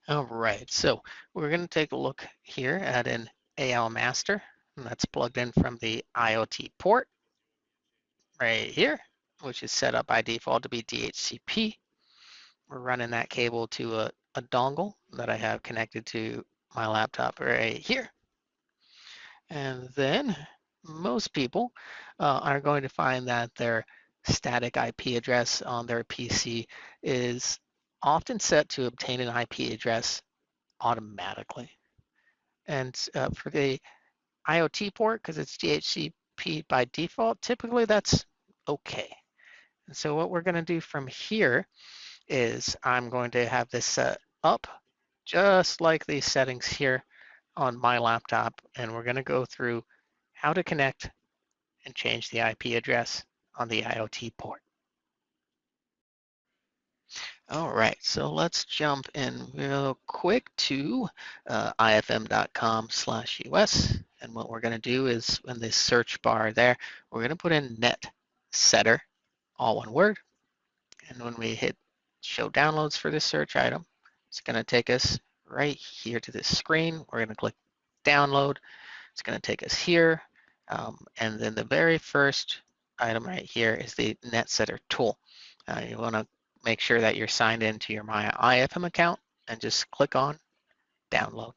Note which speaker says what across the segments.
Speaker 1: All right, so we're going to take a look here at an AL master, and that's plugged in from the IoT port right here, which is set up by default to be DHCP. We're running that cable to a dongle that I have connected to my laptop right here. And then most people are going to find that their static IP address on their PC is often set to obtain an IP address automatically. And for the IoT port, because it's DHCP by default, typically that's okay. And so what we're going to do from here is I'm going to have this set up just like these settings here on my laptop, and we're going to go through how to connect and change the IP address on the IoT port. All right, so let's jump in real quick to ifm.com/US. And what we're going to do is in this search bar there, we're going to put in Netsetter, all one word. And when we hit show downloads for this search item, it's going to take us right here to this screen. We're going to click download. It's going to take us here. And then the very first item right here is the Netsetter tool. You want to make sure that you're signed into your My IFM account and just click on download.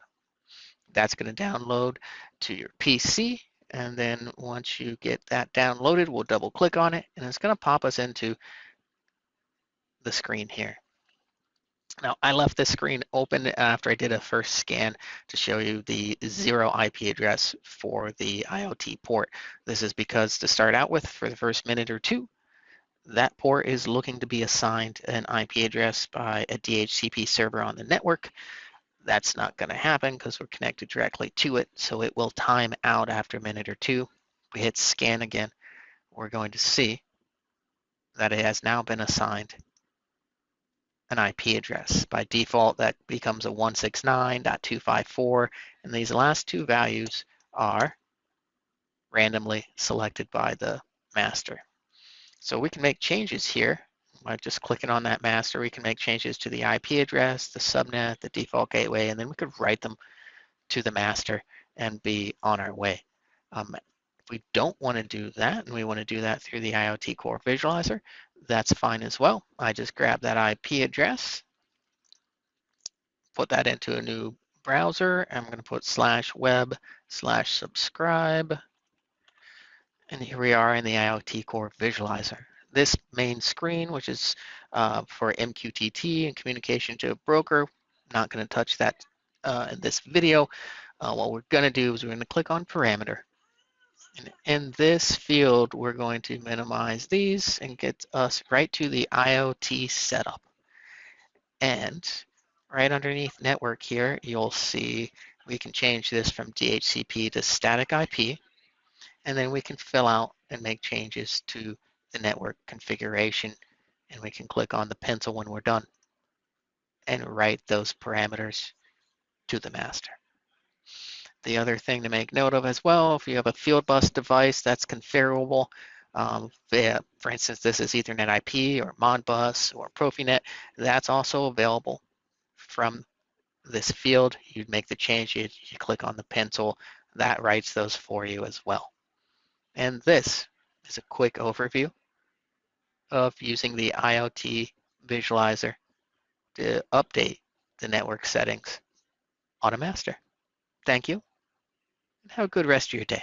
Speaker 1: That's going to download to your PC. And then once you get that downloaded, we'll double click on it and it's going to pop us into the screen here. Now, I left this screen open after I did a first scan to show you the 0 IP address for the IoT port. This is because to start out with, for the first minute or two, that port is looking to be assigned an IP address by a DHCP server on the network. That's not going to happen because we're connected directly to it, so it will time out after a minute or two. If we hit scan again, we're going to see that it has now been assigned an IP address. By default, that becomes a 169.254, and these last two values are randomly selected by the master. So we can make changes here. By just clicking on that master, we can make changes to the IP address, the subnet, the default gateway, and then we could write them to the master and be on our way. If we don't want to do that, and we want to do that through the IoT Core Visualizer, that's fine as well. I just grab that IP address, put that into a new browser. I'm going to put /web/subscribe. And here we are in the IoT Core Visualizer. This main screen, which is for MQTT and communication to a broker, not going to touch that in this video. What we're going to do is we're going to click on parameter. And in this field, we're going to minimize these and get us right to the IoT setup. And right underneath network here, you'll see we can change this from DHCP to static IP. And then we can fill out and make changes to the network configuration. And we can click on the pencil when we're done and write those parameters to the master. The other thing to make note of as well, if you have a field bus device that's configurable, for instance, this is Ethernet IP or Modbus or Profinet, that's also available from this field. You'd make the change, you click on the pencil, that writes those for you as well. And this is a quick overview of using the IoT visualizer to update the network settings on a master. Thank you, and have a good rest of your day.